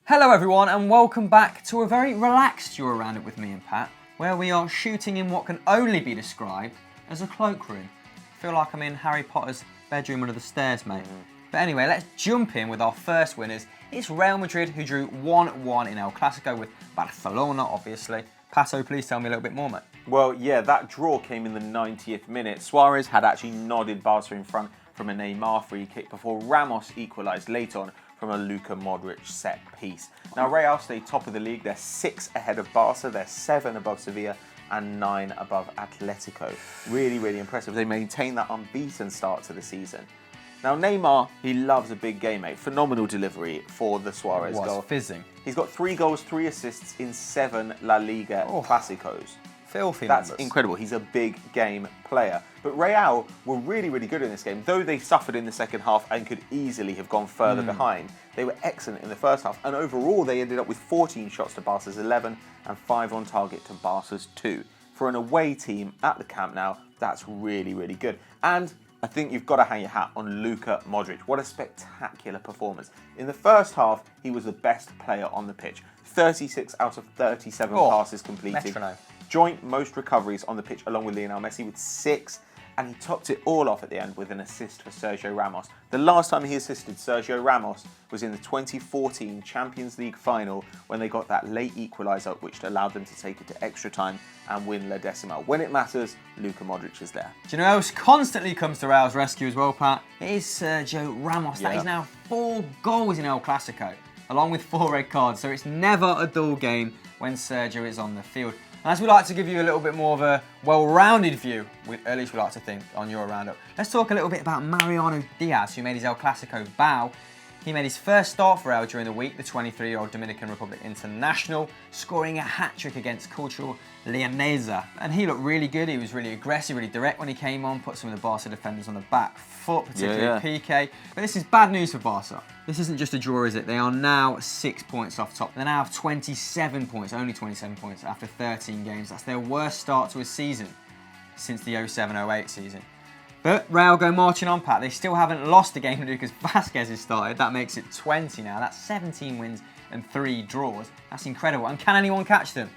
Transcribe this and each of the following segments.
Hello everyone and welcome back to a very relaxed Euro Roundup with me and Pat, where we are shooting in what can only be described as a cloakroom. I feel like I'm in Harry Potter's bedroom under the stairs, mate. But anyway, let's jump in with our first winners. It's Real Madrid who drew 1-1 in El Clasico with Barcelona, obviously. Passo, please tell me a little bit more, mate. Well, yeah, that draw came in the 90th minute. Suarez had actually nodded Barca in front from a Neymar free kick before Ramos equalised late on from a Luka Modric set piece. Now, Real stay top of the league. They're 6 ahead of Barca, they're 7 above Sevilla and 9 above Atletico. Really, really impressive. They maintain that unbeaten start to the season. Now, Neymar, he loves a big game, mate. Phenomenal delivery for the Suarez goal. Fizzing. He's got 3 goals, 3 assists in 7 La Liga Clásicos. Filthy That's numbers. incredible. He's a big game player. But Real were really, really good in this game. Though they suffered in the second half and could easily have gone further behind, they were excellent in the first half. And overall, they ended up with 14 shots to Barca's 11 and 5 on target to Barca's 2. For an away team at the Camp Nou, that's really, really good. And I think you've got to hang your hat on Luka Modric. What a spectacular performance. In the first half, he was the best player on the pitch. 36 out of 37 passes completed. Metronome. Joint most recoveries on the pitch along with Lionel Messi with 6, and he topped it all off at the end with an assist for Sergio Ramos. The last time he assisted Sergio Ramos was in the 2014 Champions League final when they got that late equaliser which allowed them to take it to extra time and win La Decima. When it matters, Luka Modric is there. Do you know who else constantly comes to Real's rescue as well, Pat? It is Sergio Ramos. That is now 4 goals in El Clasico, along with 4 red cards. So it's never a dull game when Sergio is on the field. And as we like to give you a little bit more of a well-rounded view, at least we like to think, on Euro Roundup, let's talk a little bit about Mariano Diaz, who made his El Clasico bow. He made his first start for Real during the week, the 23-year-old Dominican Republic international, scoring a hat-trick against Cultural Leonesa. And he looked really good. He was really aggressive, really direct when he came on, put some of the Barca defenders on the back foot, particularly Piqué. But this is bad news for Barca. This isn't just a draw, is it? They are now 6 points off top. They now have 27 points, only 27 points after 13 games. That's their worst start to a season since the 07-08 season. But Real go marching on, Pat. They still haven't lost a game because Vasquez has started. That makes it 20 now. That's 17 wins and 3 draws. That's incredible. And can anyone catch them?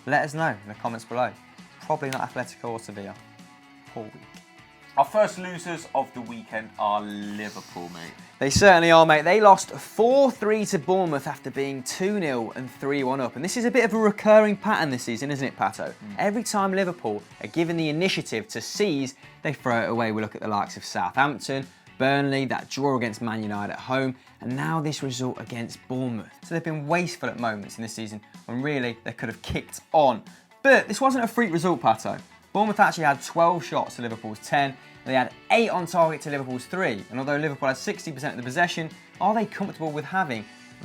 Let us know in the comments below. Probably not Atletico or Sevilla. Poor week. Our first losers of the weekend are Liverpool, mate. They certainly are, mate. They lost 4-3 to Bournemouth after being 2-0 and 3-1 up. And this is a bit of a recurring pattern this season, isn't it, Pato? Every time Liverpool are given the initiative to seize, they throw it away. We look at the likes of Southampton, Burnley, that draw against Man United at home, and now this result against Bournemouth. So they've been wasteful at moments in this season when really they could have kicked on. But this wasn't a freak result, Pato. Bournemouth actually had 12 shots to Liverpool's 10. They had 8 on target to Liverpool's 3. And although Liverpool had 60% of the possession, are they comfortable with having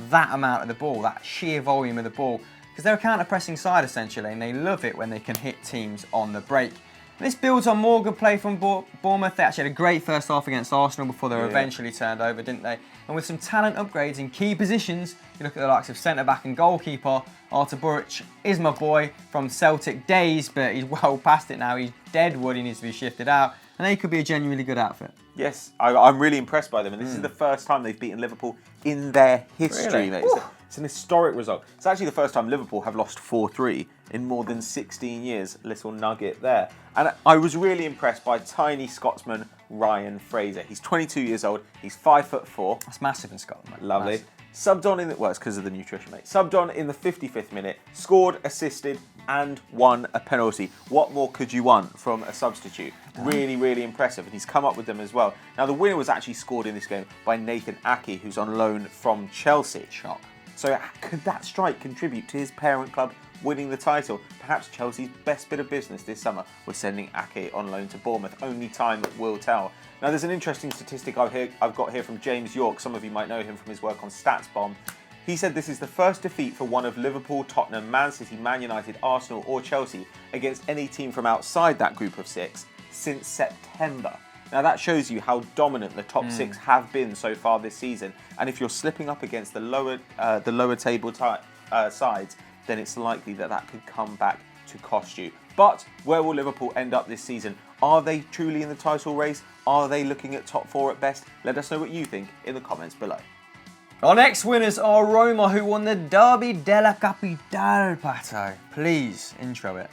that amount of the ball, that sheer volume of the ball? Because they're a counter-pressing side, essentially, and they love it when they can hit teams on the break. This builds on more good play from Bournemouth. They actually had a great first half against Arsenal before they were eventually turned over, didn't they? And with some talent upgrades in key positions, you look at the likes of centre-back and goalkeeper, Artur Buric is my boy from Celtic days, but he's well past it now. He's dead wood, he needs to be shifted out. And they could be a genuinely good outfit. Yes, I'm really impressed by them. And this is the first time they've beaten Liverpool in their history, mate. It's an historic result. It's actually the first time Liverpool have lost 4-3 in more than 16 years. Little nugget there. And I was really impressed by tiny Scotsman Ryan Fraser. He's 22 years old. He's 5'4". That's massive in Scotland, mate. Lovely. Massive. Subbed on in the, well, it's because of the nutrition, mate. Subbed on in the 55th minute, scored, assisted, and won a penalty. What more could you want from a substitute? Really, really impressive. And he's come up with them as well. Now, the winner was actually scored in this game by Nathan Ake, who's on loan from Chelsea. Shock. So could that strike contribute to his parent club winning the title? Perhaps Chelsea's best bit of business this summer was sending Ake on loan to Bournemouth. Only time will tell. Now, there's an interesting statistic I've got here from James York. Some of you might know him from his work on StatsBomb. He said this is the first defeat for one of Liverpool, Tottenham, Man City, Man United, Arsenal or Chelsea against any team from outside that group of 6 since September. Now that shows you how dominant the top 6 have been so far this season. And if you're slipping up against the lower table sides, then it's likely that could come back to cost you. But where will Liverpool end up this season? Are they truly in the title race? Are they looking at top 4 at best? Let us know what you think in the comments below. Our next winners are Roma, who won the Derby della Capitale, Pato. Please, intro it.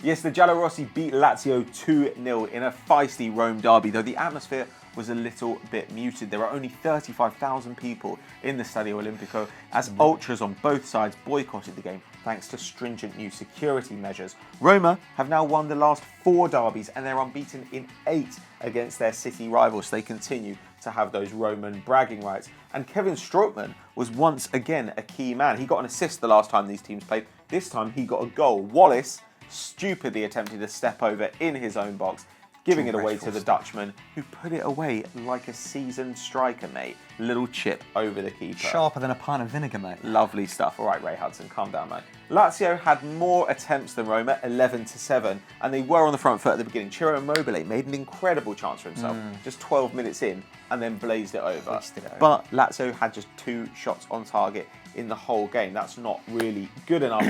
Yes, the Giallorossi beat Lazio 2-0 in a feisty Rome derby, though the atmosphere was a little bit muted. There were only 35,000 people in the Stadio Olimpico as ultras on both sides boycotted the game thanks to stringent new security measures. Roma have now won the last 4 derbies and they're unbeaten in 8 against their city rivals. They continue to have those Roman bragging rights. And Kevin Strootman was once again a key man. He got an assist the last time these teams played. This time he got a goal. Wallace stupidly attempted a step over in his own box, giving it away to the Dutchman, who put it away like a seasoned striker, mate. Little chip over the keeper. Sharper than a pint of vinegar, mate. Lovely stuff. All right, Ray Hudson, calm down, mate. Lazio had more attempts than Roma, 11-7, and they were on the front foot at the beginning. Ciro Immobile made an incredible chance for himself, just 12 minutes in, and then blazed it over. But Lazio had just 2 shots on target in the whole game. That's not really good enough.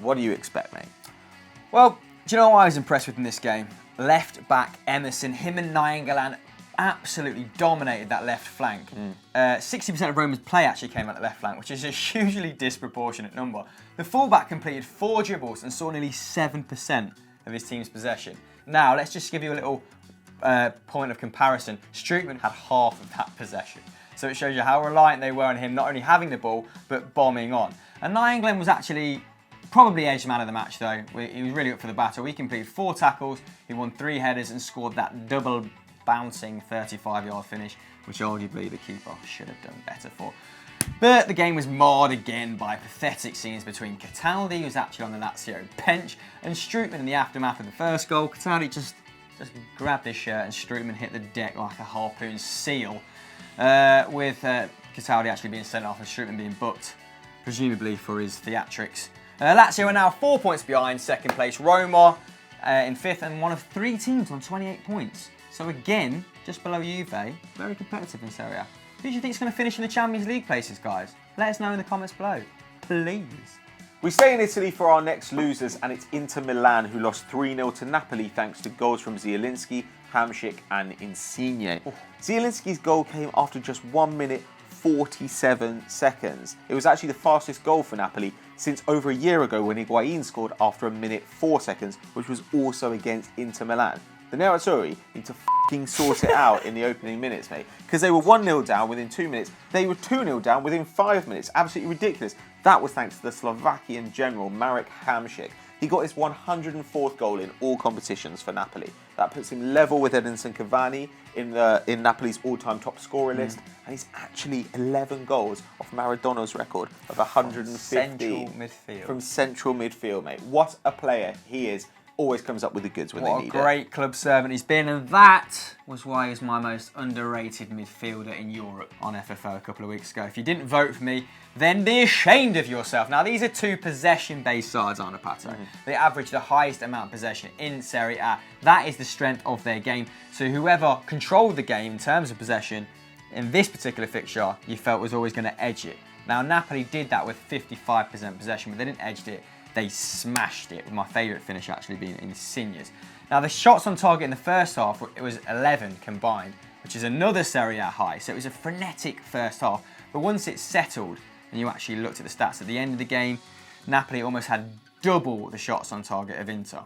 What do you expect, mate? Well, do you know what I was impressed with in this game? Left back Emerson, him and Nainggolan absolutely dominated that left flank. 60% of Roma's play actually came out the left flank, which is a hugely disproportionate number. The fullback completed 4 dribbles and saw nearly 7% of his team's possession. Now, let's just give you a little point of comparison. Strootman had half of that possession. So it shows you how reliant they were on him not only having the ball, but bombing on. And Nainggolan was actually probably edged man of the match though. He was really up for the battle. He completed 4 tackles, he won 3 headers and scored that double bouncing 35-yard finish, which arguably the keeper should have done better for. But the game was marred again by pathetic scenes between Cataldi, who's actually on the Lazio bench, and Strootman in the aftermath of the first goal. Cataldi just grabbed his shirt and Strootman hit the deck like a harpoon seal, with Cataldi actually being sent off and Strootman being booked, presumably for his theatrics. Lazio are now 4 points behind second place. Roma in 5th and one of 3 teams on 28 points. So again, just below Juve, very competitive in Serie A. Who do you think is going to finish in the Champions League places, guys? Let us know in the comments below, please. We stay in Italy for our next losers, and it's Inter Milan, who lost 3-0 to Napoli thanks to goals from Zielinski, Hamšík and Insigne. Zielinski's goal came after just 1 minute 47 seconds. It was actually the fastest goal for Napoli since over a year ago when Higuain scored after 1 minute 4 seconds, which was also against Inter Milan. The Nerazzurri need to f***ing sort it out in the opening minutes, mate, because they were 1-0 down within 2 minutes. They were 2-0 down within 5 minutes. Absolutely ridiculous. That was thanks to the Slovakian general, Marek Hamšík. He got his 104th goal in all competitions for Napoli. That puts him level with Edinson Cavani in Napoli's all-time top scorer list, and he's actually 11 goals off Maradona's record of 150 from central midfield, mate. What a player he is. Always comes up with the goods when they need it. What a great club servant he's been, and that was why he's my most underrated midfielder in Europe on FFO a couple of weeks ago. If you didn't vote for me, then be ashamed of yourself. Now, these are 2 possession-based sides, aren't they, Pato? They average the highest amount of possession in Serie A. That is the strength of their game. So whoever controlled the game in terms of possession in this particular fixture, you felt was always going to edge it. Now, Napoli did that with 55% possession, but they didn't edge it. They smashed it, with my favourite finish actually being Insigne's. Now, the shots on target in the first half, it was 11 combined, which is another Serie A high. So it was a frenetic first half. But once it settled, and you actually looked at the stats at the end of the game, Napoli almost had double the shots on target of Inter.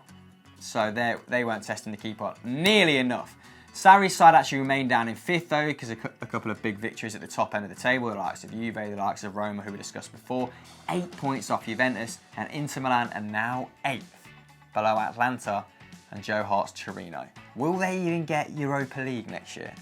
So they weren't testing the keeper nearly enough. Sarri's side actually remained down in 5th though, because a couple of big victories at the top end of the table, the likes of Juve, the likes of Roma, who we discussed before. 8 points off Juventus, and Inter Milan are now 8th, below Atlanta and Joe Hart's Torino. Will they even get Europa League next year?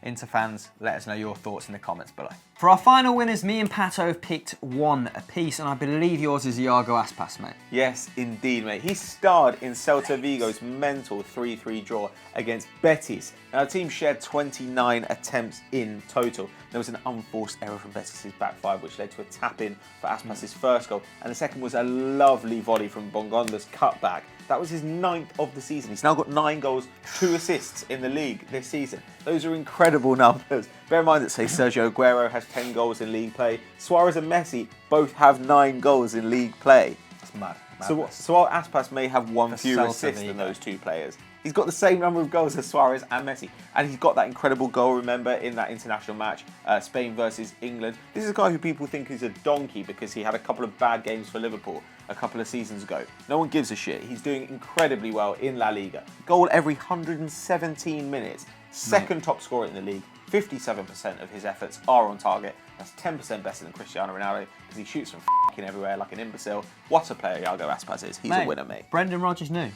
Inter fans, let us know your thoughts in the comments below. For our final winners, me and Pato have picked 1 apiece, and I believe yours is Iago Aspas, mate. Yes, indeed, mate. He starred in Celta Vigo's mental 3-3 draw against Betis. Now, the team shared 29 attempts in total. There was an unforced error from Betis' back 5, which led to a tap-in for Aspas' first goal, and the second was a lovely volley from Bongonda's cutback. That was his 9th of the season. He's now got 9 goals, 2 assists in the league this season. Those are incredible numbers. Bear in mind that, say, Sergio Aguero has 10 goals in league play. Suarez and Messi both have 9 goals in league play. That's mad. So while Aspas may have 1 fewer assists than those 2 players, He's got the same number of goals as Suarez and Messi. And he's got that incredible goal, remember, in that international match, Spain versus England. This is a guy who people think is a donkey because he had a couple of bad games for Liverpool a couple of seasons ago. No one gives a shit. He's doing incredibly well in La Liga. Goal every 117 minutes. Second top scorer in the league. 57% of his efforts are on target. That's 10% better than Cristiano Ronaldo because he shoots from f***ing everywhere like an imbecile. What a player Iago Aspas is. He's a winner, mate. Brendan Rodgers knew.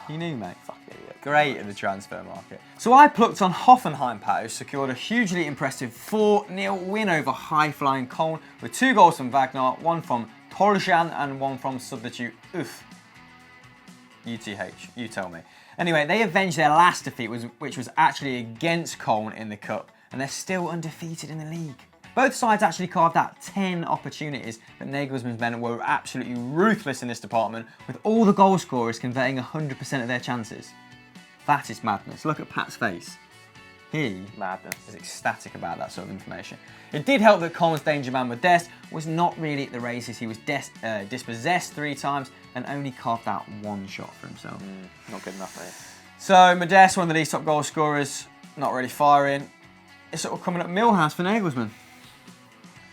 He knew, mate. Fuck idiot. Great in the transfer market. So I plucked on Hoffenheim, Pat, who secured a hugely impressive 4-0 win over high-flying Köln with 2 goals from Wagner, 1 from Toljan and 1 from substitute UTH. You tell me. Anyway, they avenged their last defeat, which was actually against Köln in the Cup, and they're still undefeated in the league. Both sides actually carved out 10 opportunities, but Nagelsmann's men were absolutely ruthless in this department, with all the goal scorers converting 100% of their chances. That is madness. Look at Pat's face. He is ecstatic about that sort of information. It did help that Köln's danger man Modeste was not really at the races. He was dispossessed 3 times and only carved out 1 shot for himself. Not good enough, mate. So Modeste, one of the least top goal scorers, not really firing. It's sort of coming up Millhouse for Nagelsmann.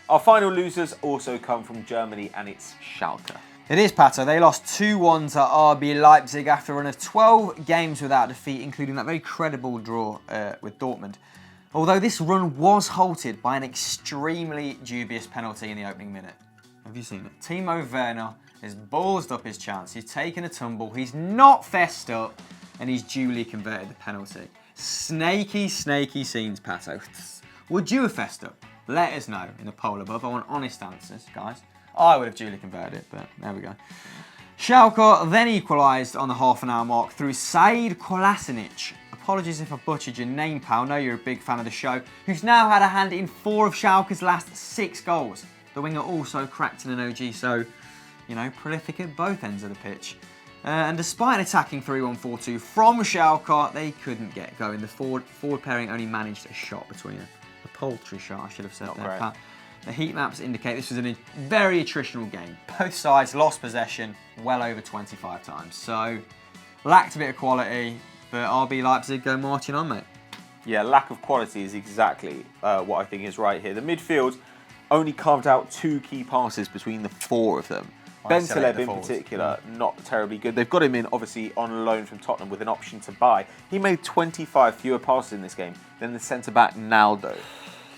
Our final losers also come from Germany, and it's Schalke. It is, Pato. They lost 2-1 to RB Leipzig after a run of 12 games without defeat, including that very credible draw with Dortmund. Although this run was halted by an extremely dubious penalty in the opening minute. Have you seen it? Timo Werner has ballsed up his chance. He's taken a tumble. He's not fessed up, and he's duly converted the penalty. Snaky, snaky scenes, Pato. Would you have fessed up? Let us know in the poll above. I want honest answers, guys. I would have duly converted it, but there we go. Schalke then equalised on the half-an-hour mark through Said Kolasinac. Apologies if I butchered your name, pal. I know you're a big fan of the show. Who's now had a hand in 4 of Schalke's last 6 goals. The winger also cracked in an OG, so, you know, prolific at both ends of the pitch. And despite an attacking 3-1-4-2 from Schalke, they couldn't get going. The forward pairing only managed a shot between them. A poultry shot, I should have said there, Pat. The heat maps indicate this was a very attritional game. Both sides lost possession well over 25 times. So, lacked a bit of quality, but RB Leipzig go marching on, mate. Yeah, lack of quality is exactly what I think is right here. The midfield only carved out 2 key passes between the 4 of them. Bentaleb in particular, not terribly good. They've got him in, obviously, on loan from Tottenham with an option to buy. He made 25 fewer passes in this game than the centre-back Naldo.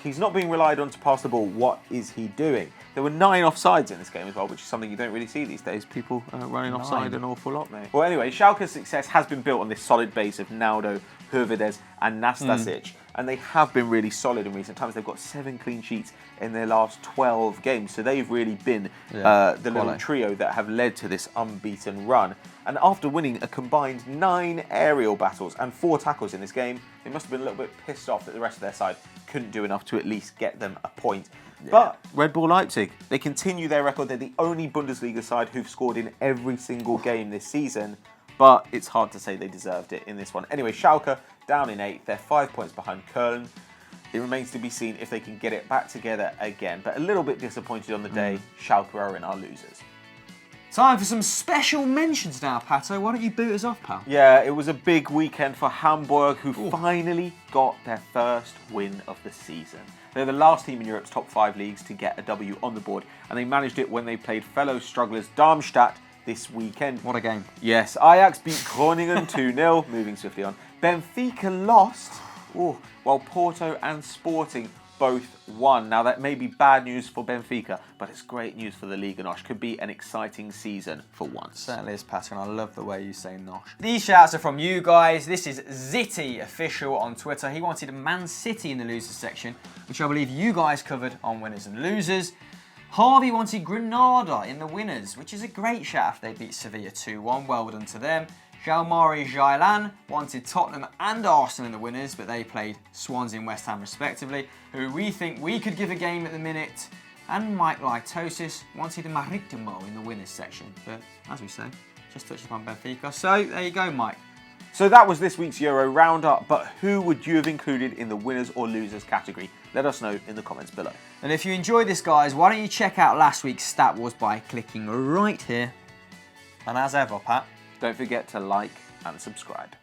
He's not being relied on to pass the ball. What is he doing? There were 9 offsides in this game as well, which is something you don't really see these days. People running offside an awful lot, mate. Well, anyway, Schalke's success has been built on this solid base of Naldo, Hervedes and Nastasic. And they have been really solid in recent times. They've got 7 clean sheets in their last 12 games. So they've really been the little trio that have led to this unbeaten run. And after winning a combined 9 aerial battles and 4 tackles in this game, they must have been a little bit pissed off that the rest of their side couldn't do enough to at least get them a point. But Red Bull Leipzig, they continue their record. They're the only Bundesliga side who've scored in every single game this season. But it's hard to say they deserved it in this one. Anyway, Schalke down in 8th. They're 5 points behind Köln. It remains to be seen if they can get it back together again. But a little bit disappointed on the day. Schalke are in our losers. Time for some special mentions now, Pato. Why don't you boot us off, pal? Yeah, it was a big weekend for Hamburg, who finally got their first win of the season. They're the last team in Europe's top 5 leagues to get a W on the board, and they managed it when they played fellow strugglers Darmstadt this weekend. What a game. Yes, Ajax beat Groningen 2-0, moving swiftly on. Benfica lost, while Porto and Sporting both won. Now, that may be bad news for Benfica, but it's great news for the Liga Nosh. Could be an exciting season for once. Certainly is, Pat, and I love the way you say Nosh. These shouts are from you guys. This is Zitty Official on Twitter. He wanted Man City in the losers section, which I believe you guys covered on winners and losers. Harvey wanted Granada in the winners, which is a great shout after they beat Sevilla 2-1. Well done to them. Jalmari Jailan wanted Tottenham and Arsenal in the winners, but they played Swansea and West Ham respectively, who we think we could give a game at the minute. And Mike Lytosis wanted Maritimo in the winners section, but as we say, just touched upon Benfica. So there you go, Mike. So that was this week's Euro Roundup, but who would you have included in the winners or losers category? Let us know in the comments below. And if you enjoyed this, guys, why don't you check out last week's Stat Wars by clicking right here. And as ever, Pat, don't forget to like and subscribe.